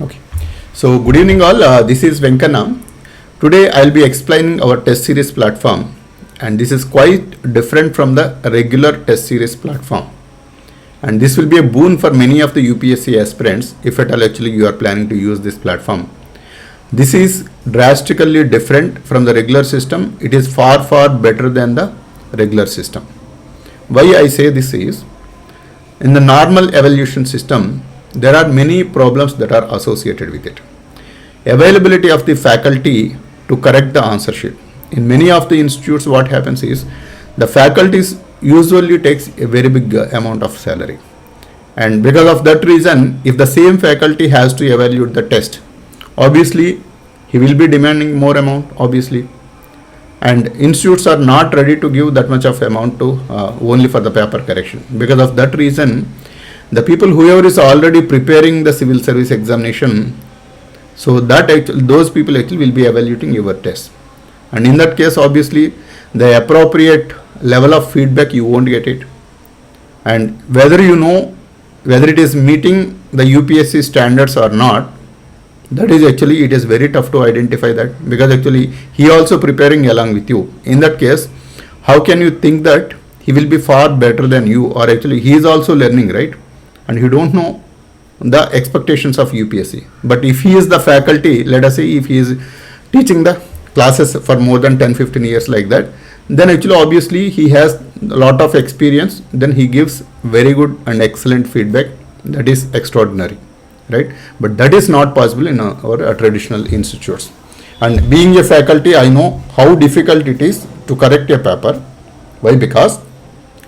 Okay. So good evening all. This is Venkana. Today I will be explaining our test series platform, and this is quite different from the regular test series platform. And this will be a boon for many of the UPSC aspirants if at all actually you are planning to use this platform. This is drastically different from the regular system. It is far better than the regular system. Why I say this is, in the normal evaluation system, there are many problems that are associated with it. Availability of the faculty to correct the answer sheet. In many of the institutes, what happens is the faculties usually takes a very big amount of salary. And because of that reason, if the same faculty has to evaluate the test, obviously he will be demanding more amount, obviously. And institutes are not ready to give that much of amount to only for the paper correction. Because of that reason, the people whoever is already preparing the civil service examination, so that those people actually will be evaluating your test. And in that case, obviously, the appropriate level of feedback you won't get it. And whether you know whether it is meeting the UPSC standards or not, that is actually, it is very tough to identify that, because actually he also preparing along with you. In that case, how can you think that he will be far better than you, or actually he is also learning, right? And you don't know the expectations of UPSC. But if he is the faculty, let us say if he is teaching the classes for more than 10-15 years like that, then actually obviously he has a lot of experience, then he gives very good and excellent feedback. That is extraordinary, right? But that is not possible in our traditional institutes. And being a faculty, I know how difficult it is to correct a paper. Why? Because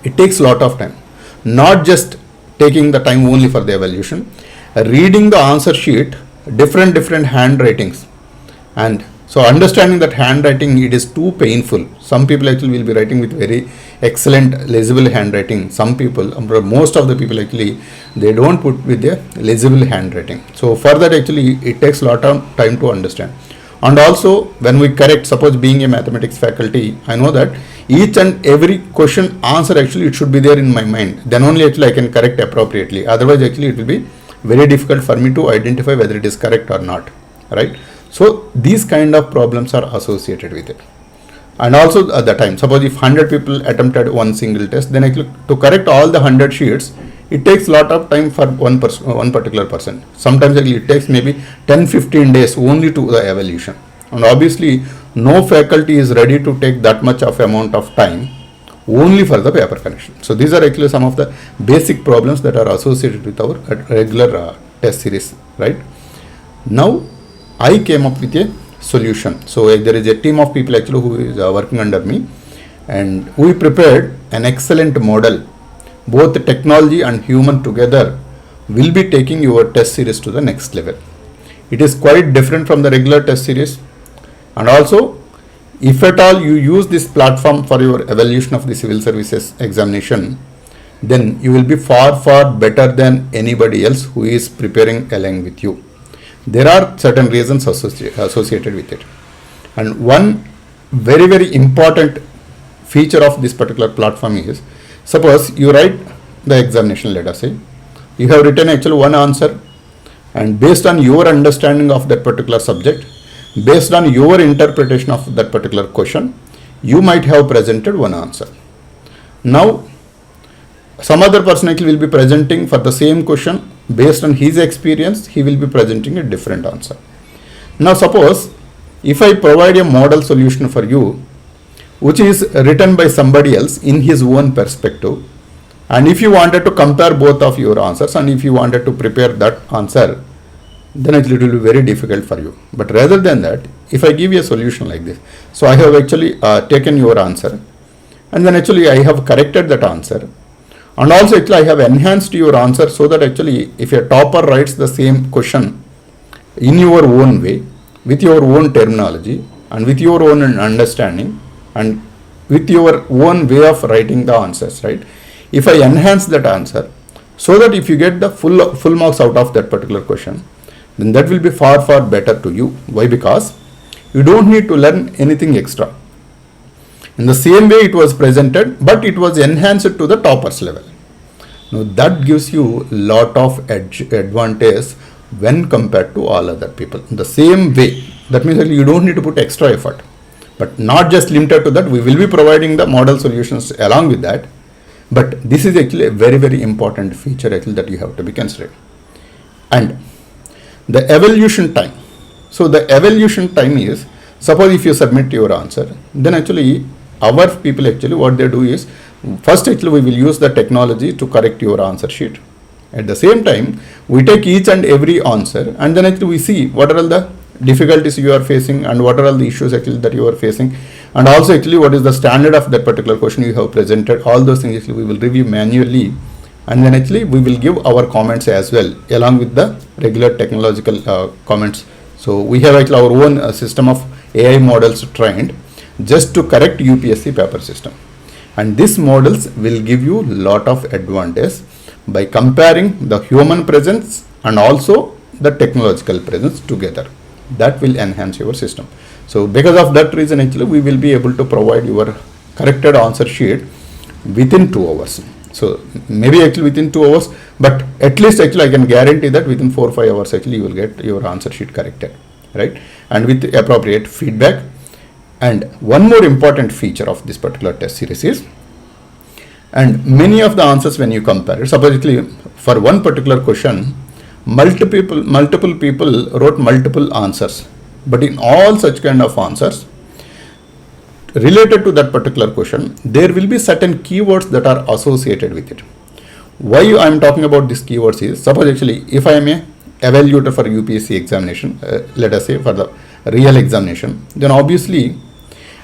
it takes a lot of time. Not just taking the time only for the evaluation, reading the answer sheet, different handwritings, and so understanding that handwriting, it is too painful. Some people actually will be writing with very excellent legible handwriting. Some people, most of the people actually, they don't put with their legible handwriting. So for that actually it takes a lot of time to understand. And also when we correct, suppose being a mathematics faculty, I know that each and every question answer actually it should be there in my mind. Then only actually I can correct appropriately. Otherwise actually it will be very difficult for me to identify whether it is correct or not, right? So these kind of problems are associated with it. And also at the time, suppose if 100 people attempted one single test, then actually to correct all the 100 sheets, it takes a lot of time for one particular person. Sometimes actually it takes maybe 10-15 days only to the evaluation. And obviously no faculty is ready to take that much of amount of time only for the paper correction. So these are actually some of the basic problems that are associated with our regular test series, right? Now I came up with a solution. So there is a team of people actually who is working under me, and we prepared an excellent model. Both technology and human together will be taking your test series to the next level. It is quite different from the regular test series. And also, if at all you use this platform for your evaluation of the civil services examination, then you will be far better than anybody else who is preparing along with you. There are certain reasons associated with it. And one very important feature of this particular platform is, suppose you write the examination, let us say, you have written actually one answer, and based on your understanding of that particular subject, based on your interpretation of that particular question, you might have presented one answer. Now, some other person actually will be presenting for the same question. Based on his experience, he will be presenting a different answer. Now suppose if I provide a model solution for you, which is written by somebody else in his own perspective, and if you wanted to compare both of your answers, and if you wanted to prepare that answer, then actually it will be very difficult for you. But rather than that, if I give you a solution like this, so I have actually taken your answer, and then actually I have corrected that answer, and also actually I have enhanced your answer, so that actually if a topper writes the same question in your own way, with your own terminology, and with your own understanding, and with your own way of writing the answers, right? If I enhance that answer, so that if you get the full marks out of that particular question, then that will be far better to you. Why? Because you don't need to learn anything extra. In the same way it was presented, but it was enhanced to the toppers level. Now that gives you lot of advantage when compared to all other people. The same way, that means that you don't need to put extra effort. But not just limited to that, we will be providing the model solutions along with that. But this is actually a very, very important feature actually that you have to be considered. And the evaluation time. So the evaluation time is, suppose if you submit your answer, then actually our people actually what they do is, first actually we will use the technology to correct your answer sheet. At the same time, we take each and every answer and then actually we see what are all the difficulties you are facing and what are all the issues actually that you are facing, and also actually what is the standard of that particular question you have presented. All those things actually we will review manually, and then actually we will give our comments as well along with the regular technological comments. So we have actually our own system of AI models trained just to correct UPSC paper system, and these models will give you lot of advantage by comparing the human presence and also the technological presence together. That will enhance your system. So because of that reason actually we will be able to provide your corrected answer sheet within 2 hours. So maybe actually within 2 hours, but at least actually I can guarantee that within 4 or 5 hours actually you will get your answer sheet corrected, right? And with appropriate feedback. And one more important feature of this particular test series is, and many of the answers when you compare it, supposedly for one particular question, multiple people wrote multiple answers, but in all such kind of answers related to that particular question, there will be certain keywords that are associated with it. Why I am talking about these keywords is, suppose actually if I am a evaluator for UPSC examination, let us say for the real examination, then obviously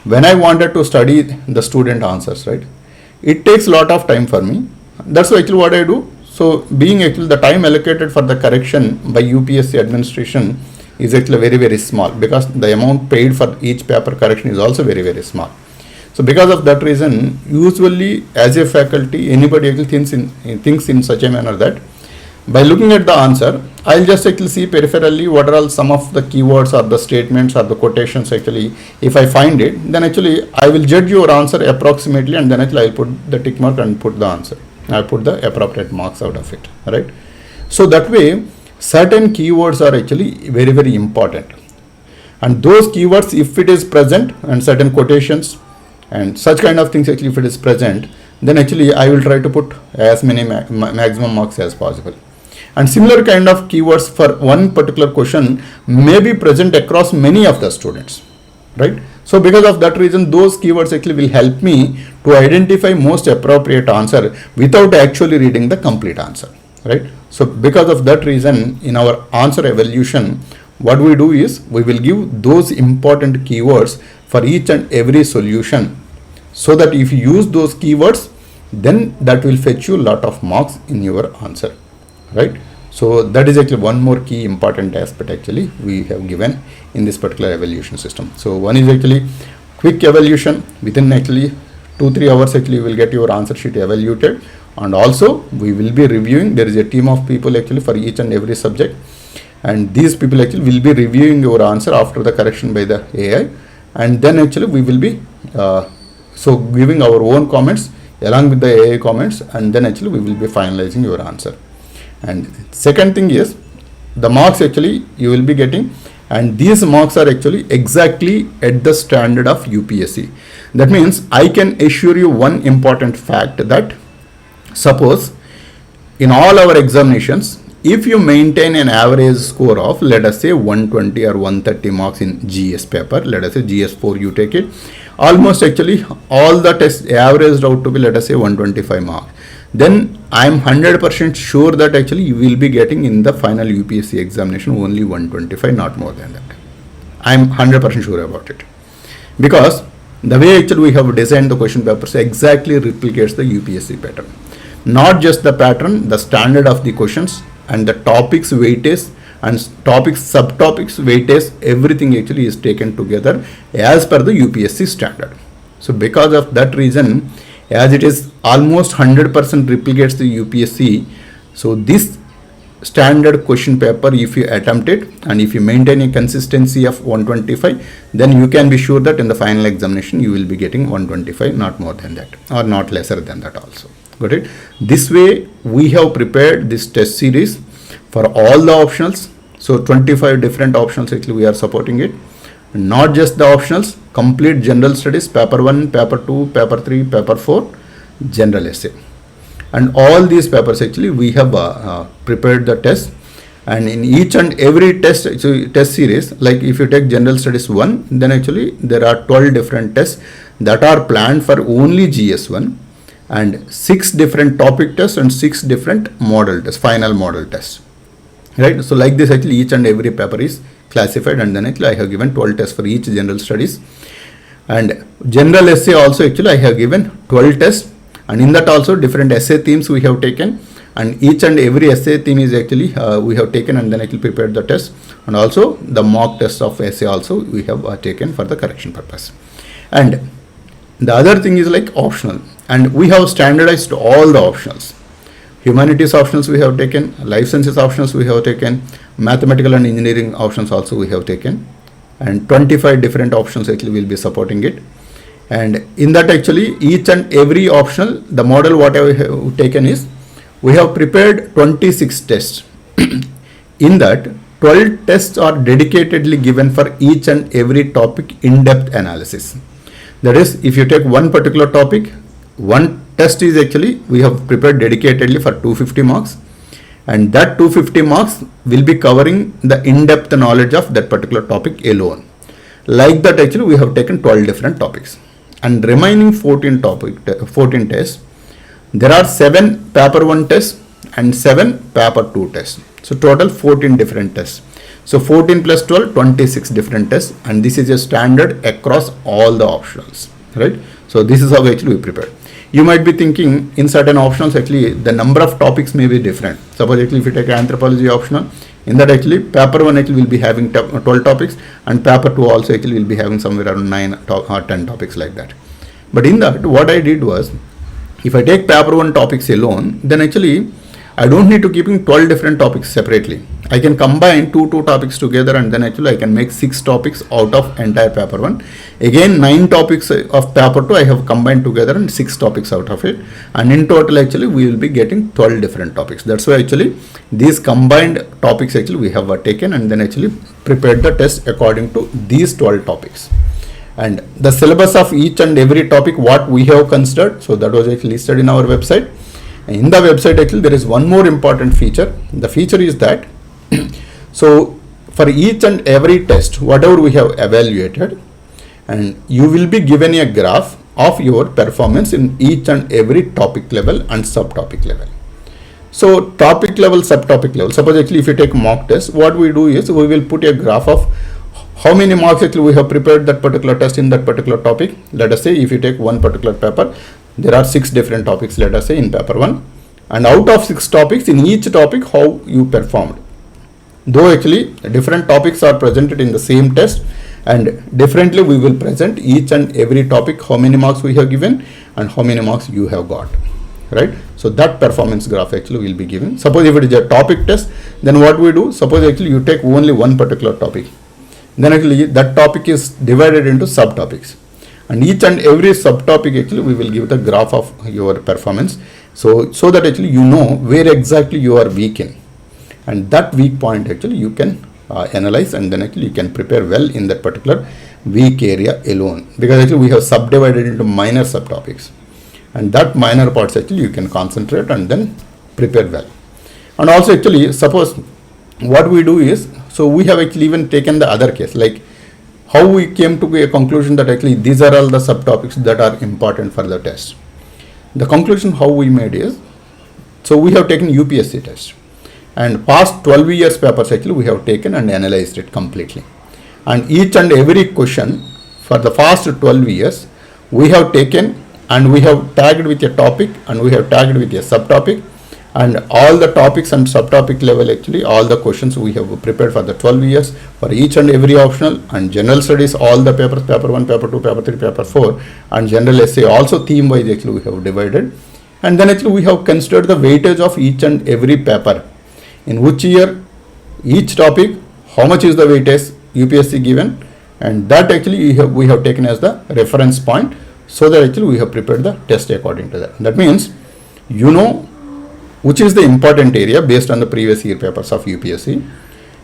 when I wanted to study the student answers, right, it takes a lot of time for me. That's actually what I do. So being actually the time allocated for the correction by UPSC administration is actually very, very small, because the amount paid for each paper correction is also very, very small. So because of that reason, usually as a faculty, anybody actually thinks in such a manner that by looking at the answer, I'll just actually see peripherally what are all some of the keywords or the statements or the quotations actually. If I find it, then actually I will judge your answer approximately, and then actually I'll put the tick mark and put the answer. I put the appropriate marks out of it, right? So that way, certain keywords are actually very, very important. And those keywords, if it is present, and certain quotations and such kind of things actually if it is present, then actually I will try to put as many maximum marks as possible. And similar kind of keywords for one particular question may be present across many of the students, right? So because of that reason, those keywords actually will help me to identify most appropriate answer without actually reading the complete answer, right? So because of that reason, in our answer evaluation, what we do is we will give those important keywords for each and every solution, so that if you use those keywords, then that will fetch you a lot of marks in your answer, right? So that is actually one more key important aspect actually we have given in this particular evaluation system. So one is actually quick evaluation. Within actually 2-3 hours actually you will get your answer sheet evaluated, and also we will be reviewing. There is a team of people actually for each and every subject, and these people actually will be reviewing your answer after the correction by the AI, and then actually we will be so giving our own comments along with the AI comments, and then actually we will be finalizing your answer. And second thing is the marks actually you will be getting, and these marks are actually exactly at the standard of UPSC. That means I can assure you one important fact, that suppose in all our examinations, if you maintain an average score of, let us say 120 or 130 marks in GS paper, let us say GS4 you take it, almost actually all the tests averaged out to be, let us say 125 marks, then I am 100% sure that actually you will be getting in the final UPSC examination only 125, not more than that. I am 100% sure about it, because the way actually we have designed the question papers exactly replicates the UPSC pattern. Not just the pattern, the standard of the questions and the topics weightage and topics subtopics weightage, everything actually is taken together as per the UPSC standard. So because of that reason, as it is almost 100% replicates the UPSC, so this standard question paper, if you attempt it and if you maintain a consistency of 125, then you can be sure that in the final examination you will be getting 125, not more than that or not lesser than that also. Got it? This way we have prepared this test series for all the optionals So 25 different options actually we are supporting it. Not just the optionals, complete general studies, paper 1, paper 2, paper 3, paper 4, general essay. And all these papers actually we have prepared the test, and in each and every test series, like if you take general studies 1, then actually there are 12 different tests that are planned for only GS1, and 6 different topic tests and 6 different model tests, final model tests, right? So like this actually each and every paper is classified, and then actually I have given 12 tests for each general studies, and general essay also actually I have given 12 tests, and in that also different essay themes we have taken, and each and every essay theme is actually we have taken and then actually prepared the test, and also the mock test of essay also we have taken for the correction purpose. And the other thing is like optional, and we have standardized all the optionals. Humanities optionals we have taken, life sciences optionals we have taken, mathematical and engineering options also we have taken, and 25 different options actually will be supporting it. And in that actually each and every optional, the model what I have taken is we have prepared 26 tests. In that 12 tests are dedicatedly given for each and every topic in-depth analysis. That is, if you take one particular topic, one test is actually we have prepared dedicatedly for 250 marks, and that 250 marks will be covering the in-depth knowledge of that particular topic alone. Like that actually we have taken 12 different topics, and remaining 14 tests, there are 7 paper 1 tests and 7 paper 2 tests. So total 14 different tests. So 14 plus 12, 26 different tests, and this is a standard across all the optionals, right? So this is how actually we prepared. You might be thinking in certain optionals actually the number of topics may be different. Suppose actually if you take anthropology optional, in that actually paper 1 actually will be having 12 topics, and paper 2 also actually will be having somewhere around 9 or 10 topics like that. But in that what I did was, if I take paper 1 topics alone, then actually I don't need to keeping 12 different topics separately. I can combine two topics together, and then actually I can make 6 topics out of entire paper 1. Again 9 topics of paper 2 I have combined together and 6 topics out of it, and in total actually we will be getting 12 different topics. That's why actually these combined topics actually we have taken, and then actually prepared the test according to these 12 topics. And the syllabus of each and every topic what we have considered, so that was actually listed in our website. In the website actually there is one more important feature. The feature is that so for each and every test whatever we have evaluated, and you will be given a graph of your performance in each and every topic level and subtopic level. So topic level, subtopic level, suppose actually if you take mock test, what we do is we will put a graph of how many marks actually we have prepared that particular test in that particular topic. Let us say if you take one particular paper, there are 6 different topics, let us say in paper 1, and out of 6 topics, in each topic how you performed. Though actually different topics are presented in the same test, and differently we will present each and every topic, how many marks we have given and how many marks you have got, right? So that performance graph actually will be given. Suppose if it is a topic test, then what we do, suppose actually you take only one particular topic, then actually that topic is divided into subtopics, and each and every subtopic actually we will give the graph of your performance, so that actually you know where exactly you are weak in, and that weak point actually you can analyze, and then actually you can prepare well in that particular weak area alone, because actually we have subdivided into minor subtopics, and that minor parts actually you can concentrate and then prepare well. And also actually suppose what we do is, so we have actually even taken the other case, like how we came to a conclusion that actually these are all the subtopics that are important for the test. The conclusion how we made is, so we have taken UPSC test, and past 12 years papers actually we have taken and analyzed it completely, and each and every question for the past 12 years we have taken and we have tagged with a topic and we have tagged with a subtopic, and all the topics and subtopic level actually all the questions we have prepared for the 12 years for each and every optional, and general studies all the papers, paper 1, paper 2, paper 3, paper 4, and general essay also theme wise actually we have divided, and then actually we have considered the weightage of each and every paper, in which year each topic how much is the weightage UPSC given, and that actually we have taken as the reference point, so that actually we have prepared the test according to that. That means you know which is the important area based on the previous year papers of UPSC.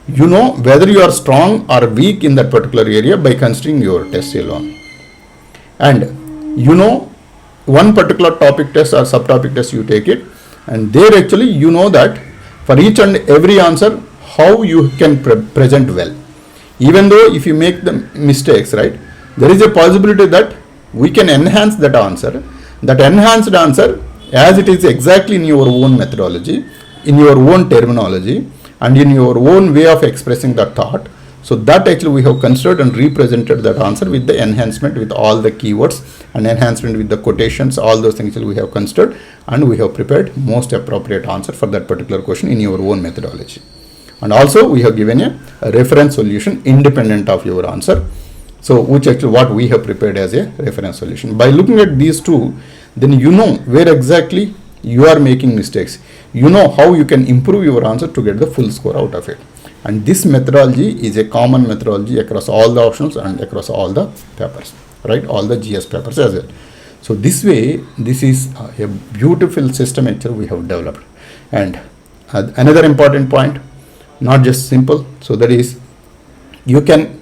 you know whether you are strong or weak in that particular area by considering your test alone. And you know one particular topic test or subtopic test, you take it, and there actually you know that for each and every answer how you can present well. Even though if you make the mistakes, right, there is a possibility that we can enhance that answer. That enhanced answer, as it is exactly in your own methodology, in your own terminology, and in your own way of expressing that thought. So that actually we have considered and represented that answer with the enhancement, with all the keywords and enhancement with the quotations, all those things we have considered, and we have prepared most appropriate answer for that particular question in your own methodology. And also we have given a reference solution independent of your answer. So which actually what we have prepared as a reference solution. By looking at these two, then you know where exactly you are making mistakes. You know how you can improve your answer to get the full score out of it. And this methodology is a common methodology across all the optionals and across all the papers, right? All the GS papers as well. So this way, this is a beautiful system actually we have developed. And another important point, not just simple. So that is, you can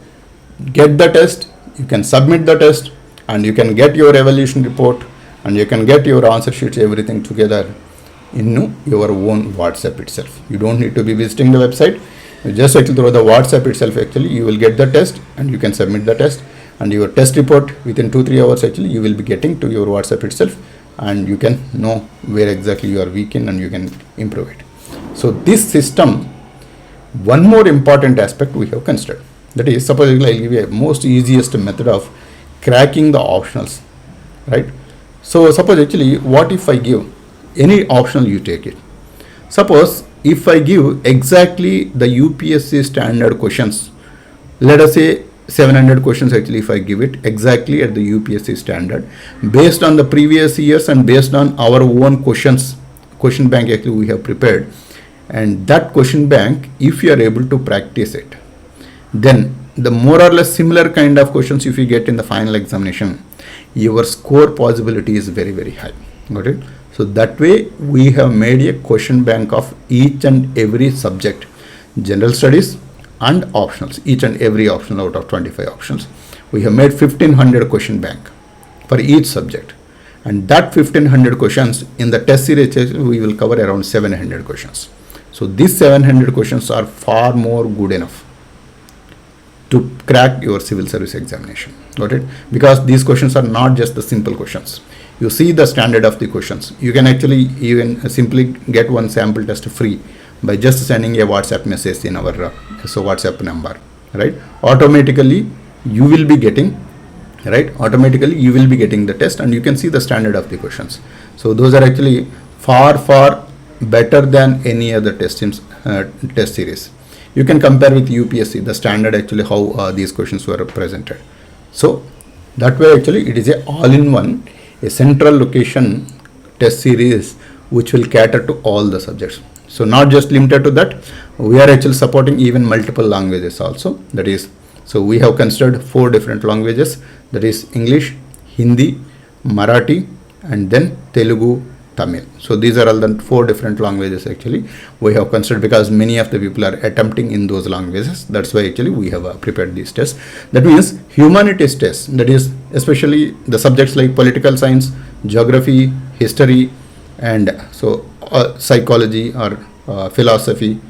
get the test, you can submit the test, and you can get your evaluation report, and you can get your answer sheets, everything together in your own WhatsApp itself. You don't need to be visiting the website. You just actually through the WhatsApp itself actually you will get the test, and you can submit the test, and your test report within 2-3 hours actually you will be getting to your WhatsApp itself, and you can know where exactly you are weak in and you can improve it. So this system, one more important aspect we have considered. That is, suppose I'll give you a most easiest method of cracking the optionals, right? So suppose actually, what if I give any optional, you take it. Suppose if I give exactly the UPSC standard questions, let us say 700 questions actually, if I give it exactly at the UPSC standard, based on the previous years and based on our own questions, question bank actually we have prepared, and that question bank, if you are able to practice it, then the more or less similar kind of questions if you get in the final examination, your score possibility is very, very high. Got it? So that way we have made a question bank of each and every subject, general studies and optionals, each and every optional out of 25 options. We have made 1500 question bank for each subject, and that 1500 questions in the test series we will cover around 700 questions. So these 700 questions are far more good enough to crack your civil service examination. Got it? Because these questions are not just the simple questions. You see the standard of the questions. You can actually even simply get one sample test free by just sending a WhatsApp message in our WhatsApp number, right? Automatically you will be getting, right? Automatically you will be getting the test, and you can see the standard of the questions. So those are actually far, far better than any other test series. You can compare with UPSC, the standard actually how these questions were presented. So that way actually it is a all-in-one, a central location test series which will cater to all the subjects. So not just limited to that, we are actually supporting even multiple languages also. That is, so we have considered 4 different languages, that is English, Hindi, Marathi, and then Telugu, Tamil. So these are all the 4 different languages actually we have considered, because many of the people are attempting in those languages. That's why actually we have prepared these tests. That means humanities tests, that is especially the subjects like political science, geography, history, and so psychology or philosophy,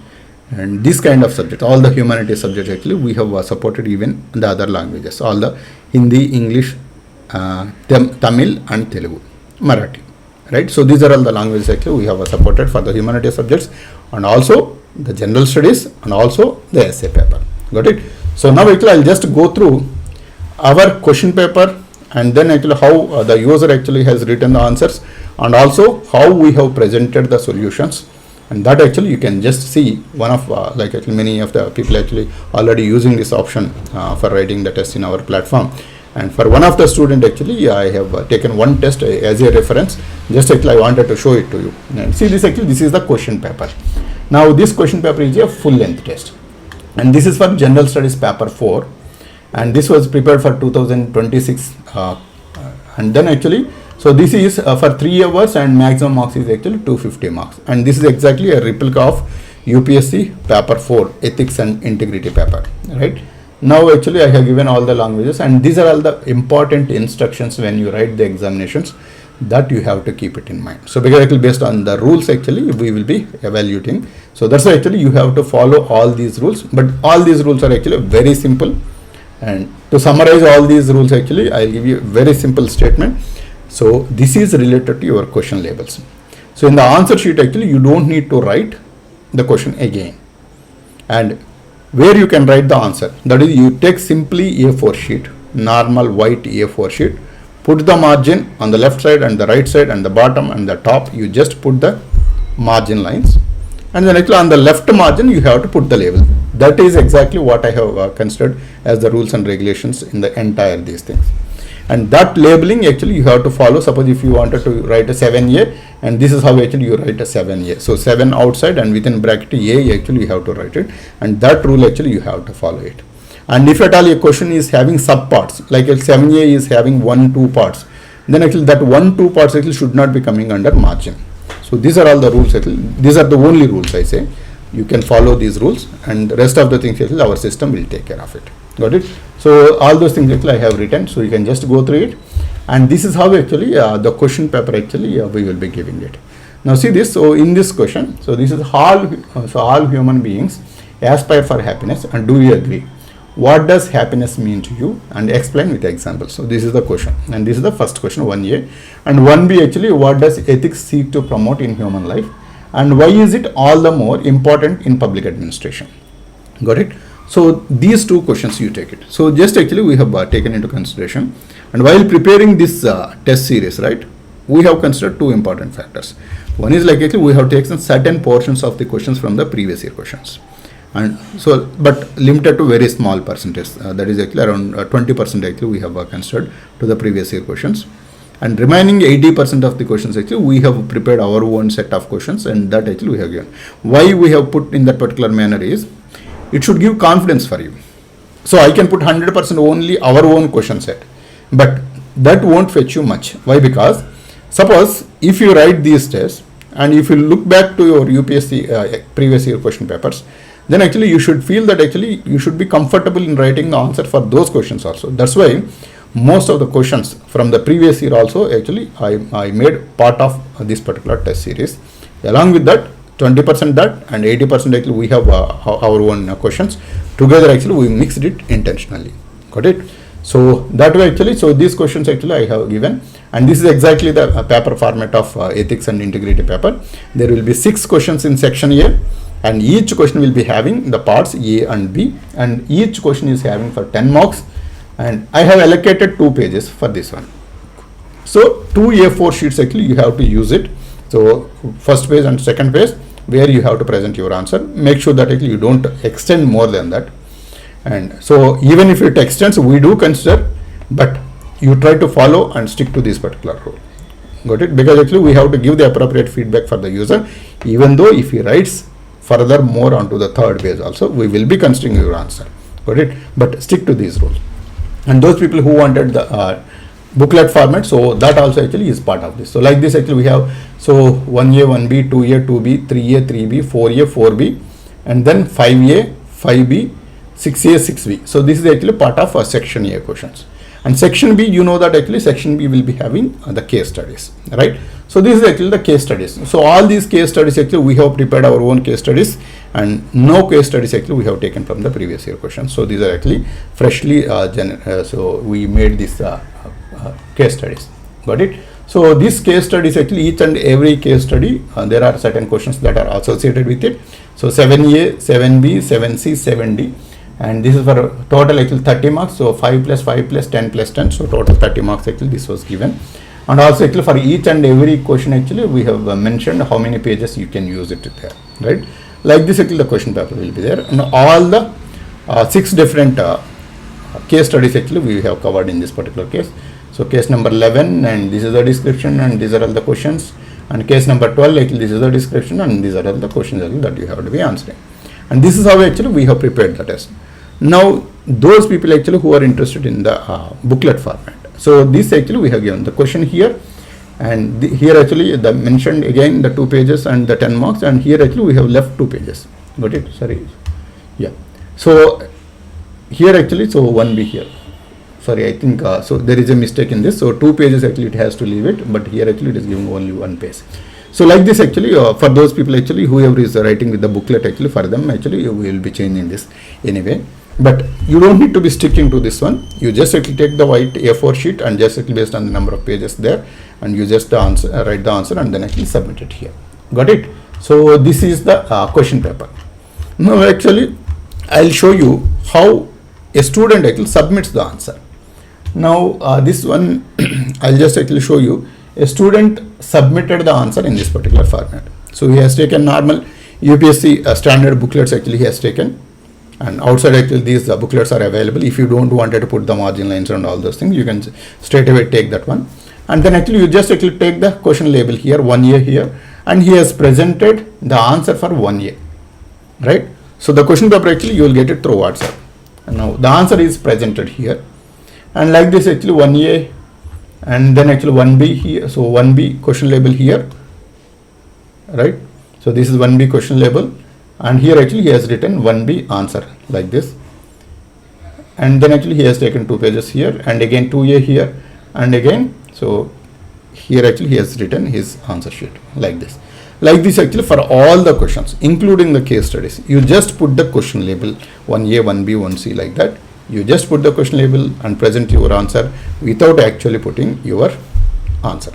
and this kind of subject, all the humanities subjects actually we have supported even the other languages, all the Hindi, English, Tamil and Telugu, Marathi. Right, so these are all the languages actually we have supported for the humanities subjects, and also the general studies, and also the essay paper. Got it? So now actually I'll just go through our question paper, and then actually how the user actually has written the answers, and also how we have presented the solutions. And that actually you can just see one of like actually many of the people actually already using this option for writing the test in our platform. And for one of the student actually I have taken one test as a reference. Just actually I wanted to show it to you. And see this actually, this is the question paper. Now this question paper is a full length test, and this is for general studies paper 4, and this was prepared for 2026, and then actually so this is for 3 hours, and maximum marks is actually 250 marks, and this is exactly a replica of UPSC paper 4 ethics and integrity paper, right? Now actually I have given all the languages, and these are all the important instructions when you write the examinations that you have to keep it in mind. So because actually based on the rules actually we will be evaluating. So that's why actually you have to follow all these rules, but all these rules are actually very simple. And to summarize all these rules actually I'll give you a very simple statement. So this is related to your question labels. So in the answer sheet actually you don't need to write the question again, and where you can write the answer, that is you take simply A4 sheet, normal white A4 sheet, put the margin on the left side and the right side and the bottom and the top, you just put the margin lines, and then actually on the left margin you have to put the label. That is exactly what I have considered as the rules and regulations in the entire these things. And that labeling actually you have to follow. Suppose if you wanted to write a 7A, and this is how actually you write a 7A. So 7 outside and within bracket A actually you have to write it, and that rule actually you have to follow it. And if at all a question is having subparts, like a 7A is having 1-2 parts, then actually that 1-2 parts actually should not be coming under margin. So these are all the rules actually. These are the only rules I say. You can follow these rules, and the rest of the things actually our system will take care of it. Got it? So all those things actually I have written, so you can just go through it. And this is how actually the question paper actually we will be giving it. Now see this. So in this question, so this is all human beings aspire for happiness, and do you agree? What does happiness mean to you? And explain with examples. So this is the question, and this is the first question 1A, and 1B actually, what does ethics seek to promote in human life, and why is it all the more important in public administration? Got it? So these two questions you take it. So just actually we have taken into consideration, and while preparing this test series, right, we have considered two important factors. One is like actually we have taken certain portions of the questions from the previous year questions, and so but limited to very small percentage. That is actually around 20% actually we have considered to the previous year questions, and remaining 80% of the questions actually we have prepared our own set of questions, and that actually we have given. Why we have put in that particular manner is, it should give confidence for you. So I can put 100% only our own question set, but that won't fetch you much. Why? Because suppose if you write these tests and if you look back to your UPSC previous year question papers, then actually you should feel that actually you should be comfortable in writing the answer for those questions also. That's why most of the questions from the previous year also actually I made part of this particular test series. Along with that, 20% that and 80% actually we have our own questions together. Actually we mixed it intentionally. Got it? So that way actually, so these questions actually I have given, and this is exactly the paper format of ethics and integrity paper. There will be 6 questions in section A, and each question will be having the parts A and B, and each question is having for 10 marks, and I have allocated 2 pages for this one. So 2 A4 sheets actually you have to use it. So first page and second page where you have to present your answer. Make sure that actually you don't extend more than that. And so even if it extends, we do consider, but you try to follow and stick to this particular rule. Got it? Because actually we have to give the appropriate feedback for the user, even though if he writes further more onto the third page also, we will be considering your answer. Got it? But stick to these rules. And those people who wanted the booklet format, so that also actually is part of this. So like this actually we have, so 1A, 1B, 2A, 2B, 3A, 3B, 4A, 4B, and then 5A, 5B, 6A, 6B. So this is actually part of section A questions. And section B, you know that actually section B will be having the case studies, right? So this is actually the case studies. So all these case studies actually we have prepared our own case studies, and no case studies actually we have taken from the previous year questions. So these are actually freshly so we made this case studies. Got it? So these case studies actually, each and every case study there are certain questions that are associated with it. So 7A, 7B, 7C, 7D, and this is for total actually 30 marks. So 5 plus 5 plus 10 plus 10, so total 30 marks actually this was given. And also actually for each and every question actually we have mentioned how many pages you can use it there, right? Like this actually the question paper will be there, and all the 6 different case studies actually we have covered in this particular case. So case number 11, and this is the description, and these are all the questions, and case number 12 actually this is the description, and these are all the questions actually that you have to be answering. And this is how actually we have prepared the test. Now those people actually who are interested in the booklet format, so this actually we have given the question here, And here actually the mentioned again the 2 pages and the 10 marks, and here actually we have left 2 pages. Got it? Sorry. Yeah. So here actually, so 1B here. Sorry, I think so there is a mistake in this. So 2 pages actually it has to leave it, but here actually it is giving only 1 page. So like this actually for those people actually whoever is writing with the booklet, actually for them actually we will be changing this anyway. But you don't need to be sticking to this one. You just actually take the white A4 sheet and just actually based on the number of pages there, and you just answer, write the answer and then actually submit it here. Got it? So this is the question paper. Now actually I'll show you how a student actually submits the answer. Now this one I'll just actually show you. A student submitted the answer in this particular format. So he has taken normal UPSC standard booklets actually he has taken, and outside actually these booklets are available. If you don't wanted to put the margin lines and all those things, you can straight away take that one, and then actually you just actually take the question label here 1A here, and he has presented the answer for 1A, right? So the question paper actually you will get it through WhatsApp, and now the answer is presented here, and like this actually 1A and then actually 1B here. So 1B question label here, right? So this is 1B question label, and here actually he has written 1B answer like this, and then actually he has taken 2 pages here, and again 2A here, and again so here actually he has written his answer sheet like this. Like this actually for all the questions including the case studies, you just put the question label 1A, 1B, 1C like that. You just put the question label and present your answer without actually putting your answer.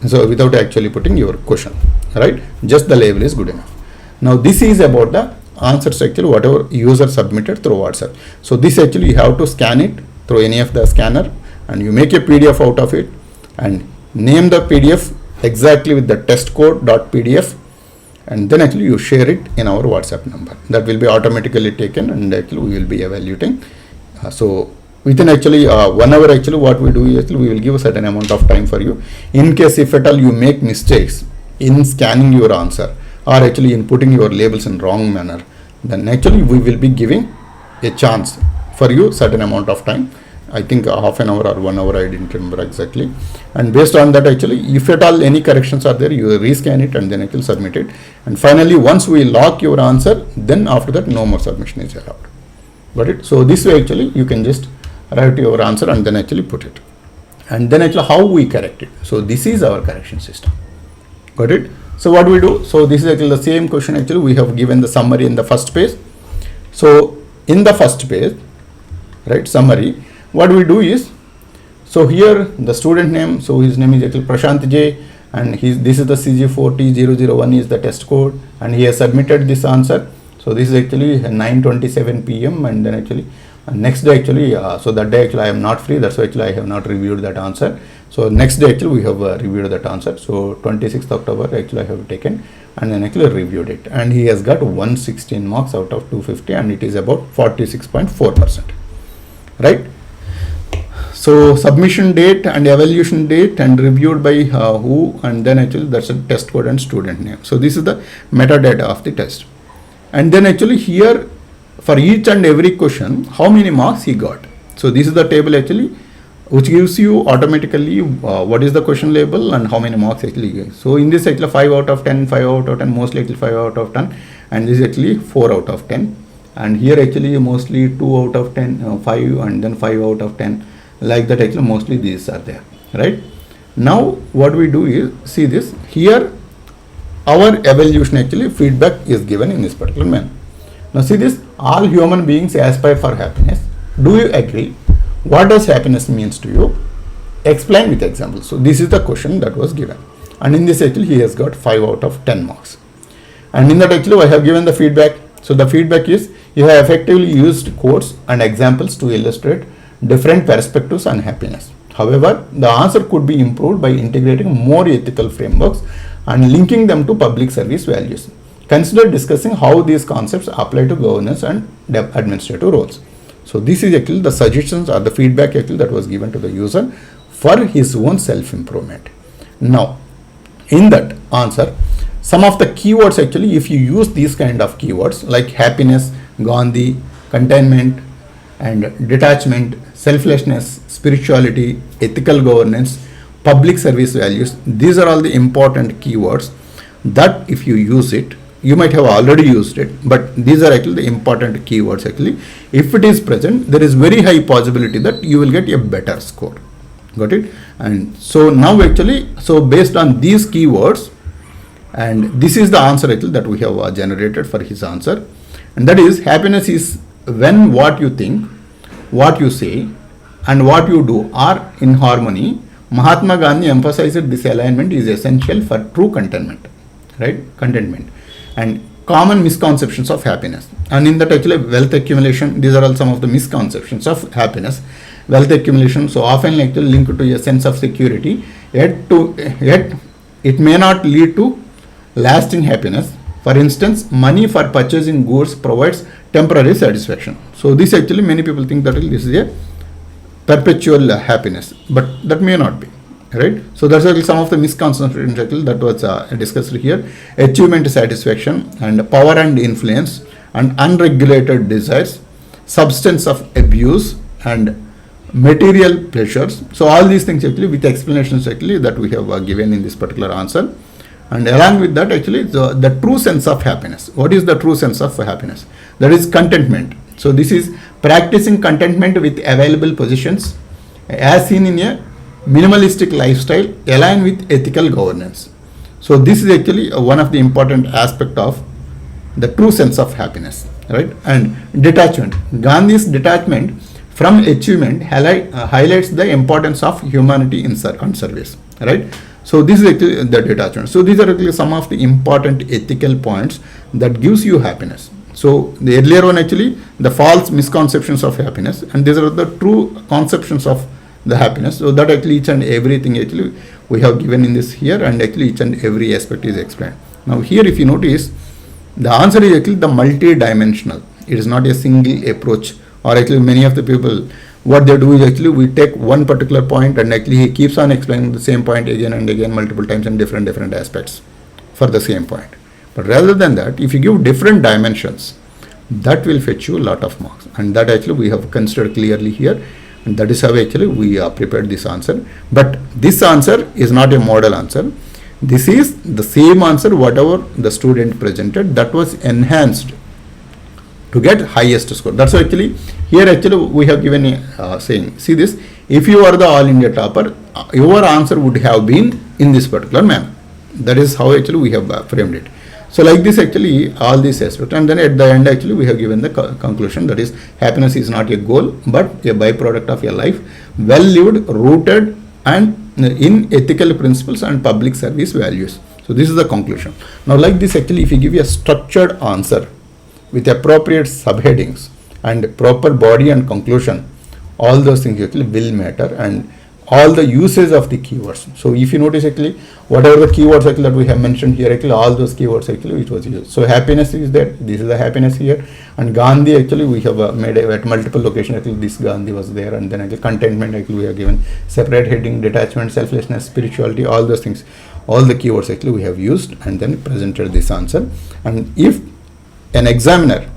So without actually putting your question, right? Just the label is good enough. Now this is about the answers actually whatever user submitted through WhatsApp. So this actually you have to scan it through any of the scanner, and you make a PDF out of it and name the PDF exactly with the test code.pdf, and then actually you share it in our WhatsApp number. That will be automatically taken, and actually we will be evaluating. So within actually 1 hour actually what we do is actually we will give a certain amount of time for you. In case if at all you make mistakes in scanning your answer or actually in putting your labels in wrong manner, then actually we will be giving a chance for you certain amount of time. I think half an hour or 1 hour, I didn't remember exactly. And based on that actually if at all any corrections are there, you rescan it and then it will submit it. And finally once we lock your answer, then after that no more submission is allowed. Got it? So this way actually you can just write your answer and then actually put it, and then actually how we correct it. So this is our correction system. Got it? So what we do, so this is actually the same question actually we have given the summary in the first page. So in the first page, right, summary, what we do is, so here the student name, so his name is actually Prashant J, and this is the CG4001 is the test code, and he has submitted this answer. So this is actually 9:27 p.m. and then actually next day actually so that day actually I am not free, that's why actually I have not reviewed that answer. So next day actually we have reviewed that answer. So 26th October actually I have taken and then actually reviewed it, and he has got 116 marks out of 250, and it is about 46.4%, right? So submission date and evaluation date and reviewed by who, and then actually that's a test code and student name. So this is the metadata of the test. And then actually here for each and every question how many marks he got. So this is the table actually which gives you automatically what is the question label and how many marks actually you get. So in this actually 5 out of 10, 5 out of 10, mostly actually 5 out of 10, and this is actually 4 out of 10, and here actually mostly 2 out of 10, 5 and then 5 out of 10, like that actually mostly these are there, right? Now what we do is, see this here, our evaluation actually feedback is given in this particular manner. Now see this, all human beings aspire for happiness. Do you agree? What does happiness means to you? Explain with examples. So this is the question that was given, and in this actually he has got 5 out of 10 marks, and in that actually I have given the feedback. So the feedback is you have effectively used quotes and examples to illustrate different perspectives on happiness. However, the answer could be improved by integrating more ethical frameworks and linking them to public service values. Consider discussing how these concepts apply to governance and administrative roles. So this is actually the suggestions or the feedback actually that was given to the user for his own self-improvement. Now, in that answer, some of the keywords actually, if you use these kind of keywords like happiness, Gandhi, containment and detachment, selflessness, spirituality, ethical governance, public service values. These are all the important keywords that if you use it, you might have already used it, but these are actually the important keywords actually. If it is present, there is very high possibility that you will get a better score. Got it? And so now actually, so based on these keywords, and this is the answer actually that we have generated for his answer, and that is happiness is when what you think, what you say, and what you do are in harmony. Mahatma Gandhi emphasized this alignment is essential for true contentment, right? Contentment. And common misconceptions of happiness, and in that actually wealth accumulation, these are all some of the misconceptions of happiness. Wealth accumulation so often actually linked to a sense of security, yet it may not lead to lasting happiness. For instance, money for purchasing goods provides temporary satisfaction. So this actually many people think that this is a perpetual happiness, but that may not be. Right, so that's actually some of the misconceptions that was discussed here. Achievement satisfaction, and power and influence, and unregulated desires, substance of abuse, and material pleasures. So all these things actually with explanations actually that we have given in this particular answer. And along with that actually the true sense of happiness. What is the true sense of happiness? That is contentment. So this is practicing contentment with available positions as seen in a minimalistic lifestyle aligned with ethical governance. So this is actually one of the important aspect of the true sense of happiness, right? And detachment. Gandhi's detachment from achievement highlights the importance of humanity in service, right? So this is actually the detachment. So these are actually some of the important ethical points that gives you happiness. So the earlier one actually the false misconceptions of happiness, and these are the true conceptions of the happiness. So that actually each and everything actually we have given in this here, and actually each and every aspect is explained. Now here if you notice, the answer is actually the multi-dimensional. It is not a single approach, or actually many of the people what they do is actually we take one particular point and actually he keeps on explaining the same point again and again multiple times in different aspects for the same point. But rather than that, if you give different dimensions, that will fetch you a lot of marks, and that actually we have considered clearly here. And that is how actually we prepared this answer. But this answer is not a model answer. This is the same answer whatever the student presented, that was enhanced to get highest score. That's why actually here actually we have given a saying. See this, if you are the All India topper, your answer would have been in this particular manner. That is how actually we have framed it. So like this actually all these aspects, and then at the end actually we have given the conclusion, that is happiness is not a goal but a byproduct of your life, well lived, rooted and in ethical principles and public service values. So this is the conclusion. Now like this actually if you give a structured answer with appropriate subheadings and proper body and conclusion, all those things actually will matter, and all the uses of the keywords. So if you notice actually whatever the keywords actually that we have mentioned here, actually all those keywords actually which was used. So happiness is there, this is the happiness here, and Gandhi actually we have made at multiple locations actually this Gandhi was there, and then actually contentment actually we have given separate heading, detachment, selflessness, spirituality, all those things, all the keywords actually we have used and then presented this answer. And if an examiner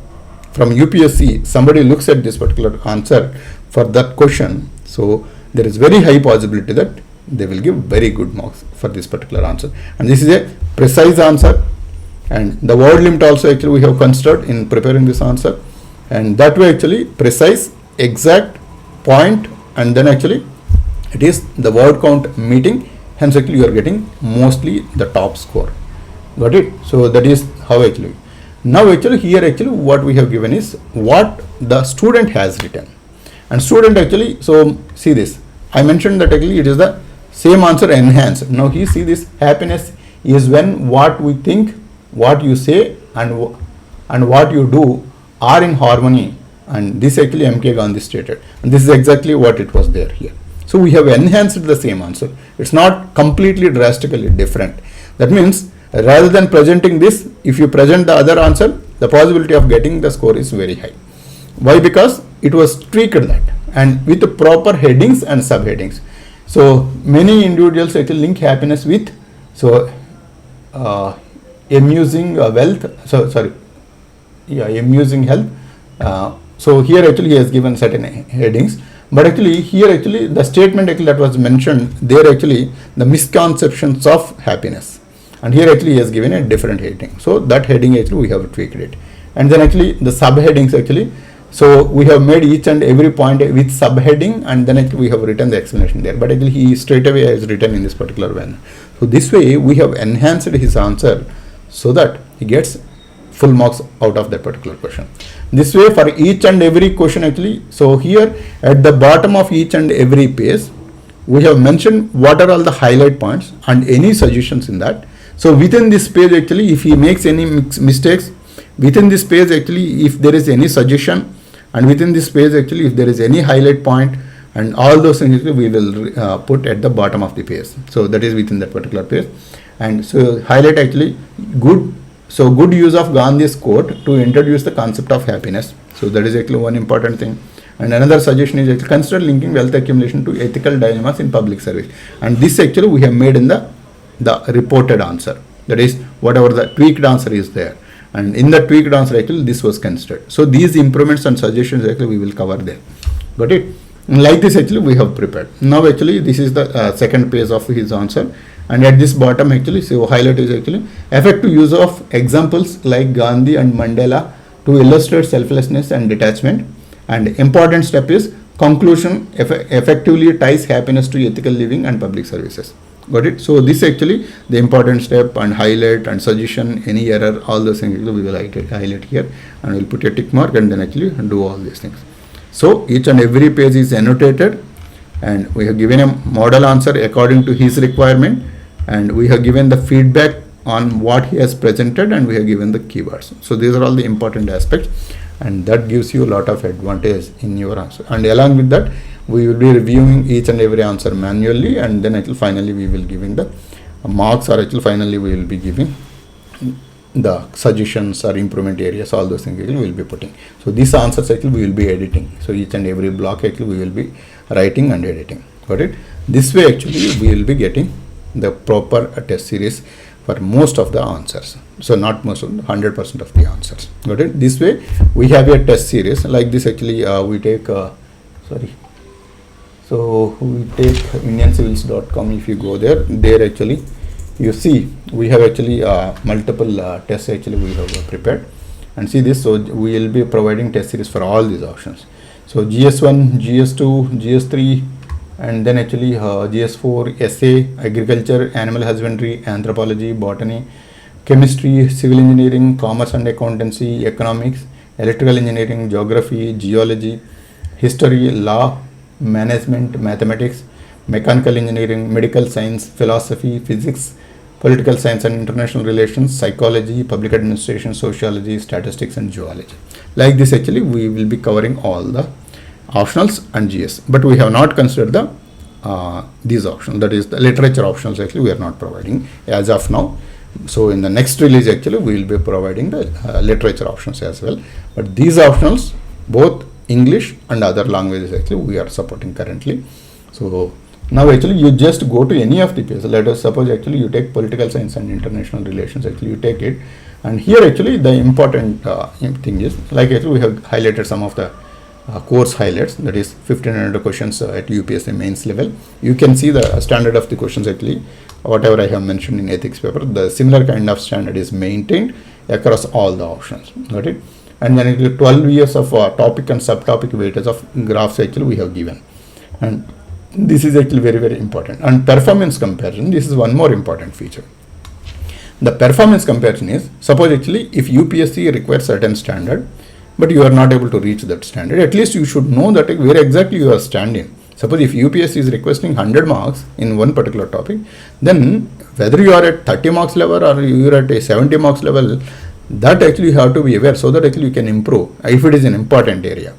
from UPSC, somebody looks at this particular answer for that question, so there is very high possibility that they will give very good marks for this particular answer. And this is a precise answer, and the word limit also actually we have considered in preparing this answer, and that way actually precise, exact, point, and then actually it is the word count meeting, hence actually you are getting mostly the top score. Got it? So that is how actually. Now actually here actually what we have given is what the student has written. And student actually, so see this, I mentioned that actually it is the same answer enhanced. Now he see this, happiness is when what we think, what you say and what you do are in harmony, and this actually MK Gandhi stated, and this is exactly what it was there here. So we have enhanced the same answer. It's not completely drastically different. That means rather than presenting this, if you present the other answer, the possibility of getting the score is very high. Why? Because it was tweaked that, and with the proper headings and subheadings. So many individuals actually link happiness with amusing amusing health. So here actually he has given certain headings, But actually here actually the statement actually that was mentioned there actually the misconceptions of happiness, and here actually he has given a different heading. So that heading actually we have tweaked it, and then actually the subheadings actually. So we have made each and every point with subheading, and then actually we have written the explanation there. But actually he straight away has written in this particular way. So this way we have enhanced his answer so that he gets full marks out of that particular question. This way for each and every question actually. So here at the bottom of each and every page we have mentioned what are all the highlight points and any suggestions in that. So within this page actually if he makes any mistakes, within this page actually if there is any suggestion, and within this page actually if there is any highlight point, and all those things we will put at the bottom of the page. So that is within that particular page. And so highlight actually good. So good use of Gandhi's quote to introduce the concept of happiness. So that is actually one important thing. And another suggestion is actually consider linking wealth accumulation to ethical dilemmas in public service. And this actually we have made in the reported answer. That is whatever the tweaked answer is there. And in the tweaked answer actually this was considered. So these improvements and suggestions actually we will cover there. Got it? Like this actually we have prepared. Now actually this is the second page of his answer. And at this bottom actually, so highlight is actually effective use of examples like Gandhi and Mandela to illustrate selflessness and detachment. And important step is conclusion effectively ties happiness to ethical living and public services. Got it? So this actually the important step, and highlight and suggestion, any error, all those things we will highlight here, and we'll put a tick mark and then actually do all these things. So each and every page is annotated, and we have given a model answer according to his requirement, and we have given the feedback on what he has presented, and we have given the keywords. So these are all the important aspects, and that gives you a lot of advantage in your answer. And along with that we will be reviewing each and every answer manually, and then actually finally we will giving the marks, or actually finally we will be giving the suggestions or improvement areas, all those things we will be putting. So these answers actually we will be editing. So each and every block actually we will be writing and editing. Got it? This way actually we will be getting the proper test series for most of the answers. So not most of 100% of the answers. Got it? This way we have a test series like this actually we take so we take IndianCivils.com. If you go there actually you see we have actually multiple tests actually we have prepared, and see this. So we will be providing test series for all these options. So GS1, GS2, GS3, and then actually GS4, essay, agriculture, animal husbandry, anthropology, botany, chemistry, civil engineering, commerce and accountancy, economics, electrical engineering, geography, geology, history, law, management, mathematics, mechanical engineering, medical science, philosophy, physics, political science and international relations, psychology, public administration, sociology, statistics and zoology. Like this actually we will be covering all the optionals and GS, but we have not considered the these options, that is the literature optionals actually we are not providing as of now. So in the next release actually we will be providing the literature options as well, but these optionals both English and other languages actually we are supporting currently. So now actually you just go to any of the pages. Let us suppose actually you take political science and international relations, actually you take it, and here actually the important thing is like actually we have highlighted some of the course highlights, that is 1500 questions at UPSC Mains level. You can see the standard of the questions actually whatever I have mentioned in ethics paper, the similar kind of standard is maintained across all the options. Got it? And then actually 12 years of topic and subtopic weightage of graphs actually we have given, and this is actually very, very important. And performance comparison, this is one more important feature. The performance comparison is, suppose actually if UPSC requires certain standard but you are not able to reach that standard, at least you should know that where exactly you are standing. Suppose if UPSC is requesting 100 marks in one particular topic, then whether you are at 30 marks level or you are at a 70 marks level, that actually you have to be aware, so that actually you can improve if it is an important area.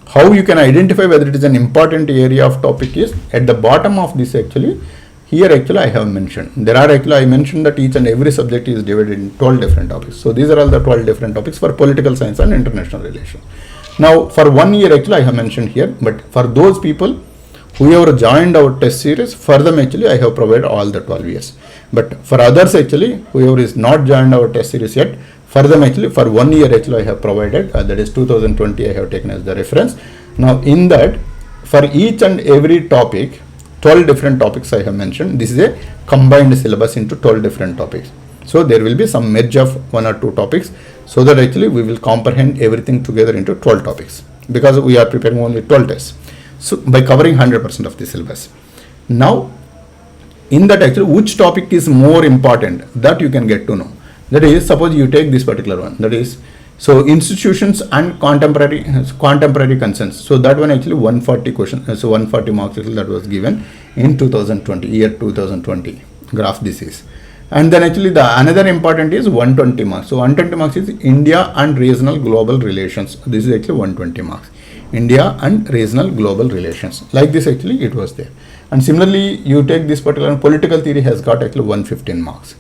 How you can identify whether it is an important area of topic is at the bottom of this actually. Here actually I have mentioned, there are actually I mentioned that each and every subject is divided in 12 different topics. So these are all the 12 different topics for political science and international relations. Now for 1 year actually I have mentioned here, but for those people whoever joined our test series, for them actually I have provided all the 12 years. But for others actually whoever is not joined our test series yet, for them actually for 1 year actually I have provided, that is 2020 I have taken as the reference. Now in that for each and every topic, 12 different topics I have mentioned. This is a combined syllabus into 12 different topics. So there will be some merge of 1 or 2 topics, so that actually we will comprehend everything together into 12 topics, because we are preparing only 12 tests. So by covering 100% of the syllabus. Now in that actually which topic is more important, that you can get to know. That is, suppose you take this particular one, that is, so institutions and contemporary concerns. So that one actually 140 questions, so 140 marks that was given in 2020, year 2020 graph this is. And then actually the another important is 120 marks. So 120 marks is India and regional global relations. This is actually 120 marks. India and regional global relations. Like this actually it was there. And similarly you take this particular political theory has got actually 115 marks.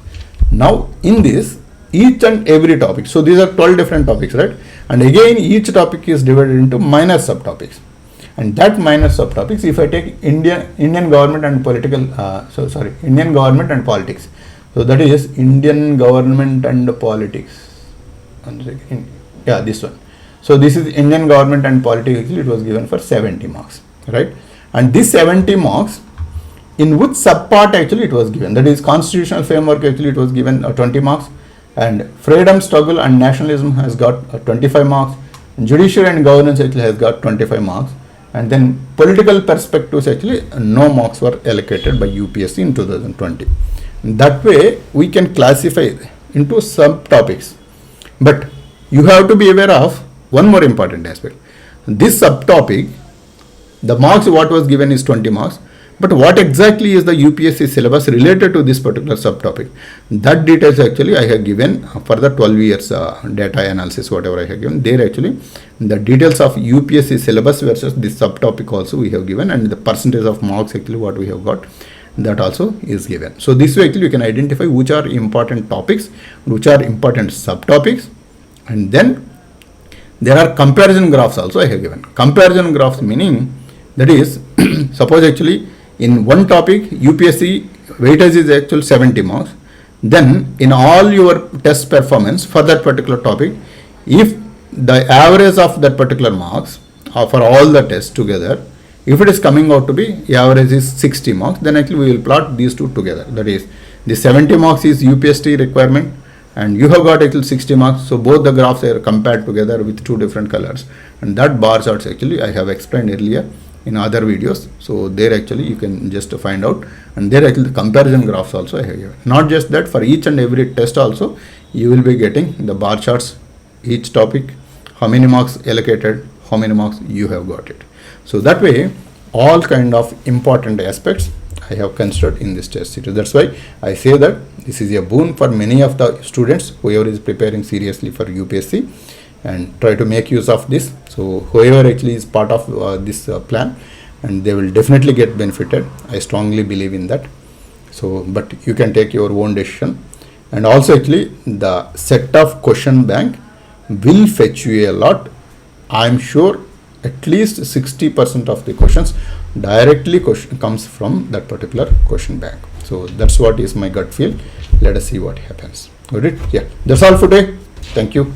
Now in this each and every topic, so these are 12 different topics, right? And again each topic is divided into minor subtopics. And that minor subtopics, if I take Indian government and political, Indian government and politics. So that is Indian government and politics. Yeah, this one. So this is Indian government and politics. It was given for 70 marks, right? And this 70 marks, in which subpart actually it was given? That is constitutional framework. Actually, it was given 20 marks. And freedom, struggle, and nationalism has got 25 marks. Judiciary and governance actually has got 25 marks. And then political perspectives actually no marks were allocated by UPSC in 2020. That way we can classify into subtopics. But you have to be aware of one more important aspect. This subtopic, the marks what was given is 20 marks. But what exactly is the UPSC syllabus related to this particular subtopic? That details actually I have given for the 12 years data analysis, whatever I have given. There actually the details of UPSC syllabus versus this subtopic also we have given, and the percentage of marks actually what we have got, that also is given. So this way actually you can identify which are important topics, which are important subtopics, and then there are comparison graphs also I have given. Comparison graphs meaning that is suppose actually in one topic UPSC weightage is actually 70 marks. Then in all your test performance for that particular topic, if the average of that particular marks for all the tests together, if it is coming out to be average is 60 marks, then actually we will plot these two together. That is, the 70 marks is UPSC requirement and you have got actually 60 marks. So both the graphs are compared together with two different colors, and that bar charts actually I have explained earlier in other videos. So there actually you can just find out, and there actually the comparison graphs also I have given. Not just that, for each and every test also you will be getting the bar charts, each topic, how many marks allocated, how many marks you have got it. So that way all kind of important aspects I have considered in this test series. That's why I say that this is a boon for many of the students, whoever is preparing seriously for UPSC, and try to make use of this. So whoever actually is part of this plan, and they will definitely get benefited. I strongly believe in that. So but you can take your own decision. And also actually the set of question bank will fetch you a lot. I'm sure at least 60% of the questions directly comes from that particular question bank. So that's what is my gut feel. Let us see what happens. Got it? Yeah, that's all for today. Thank you.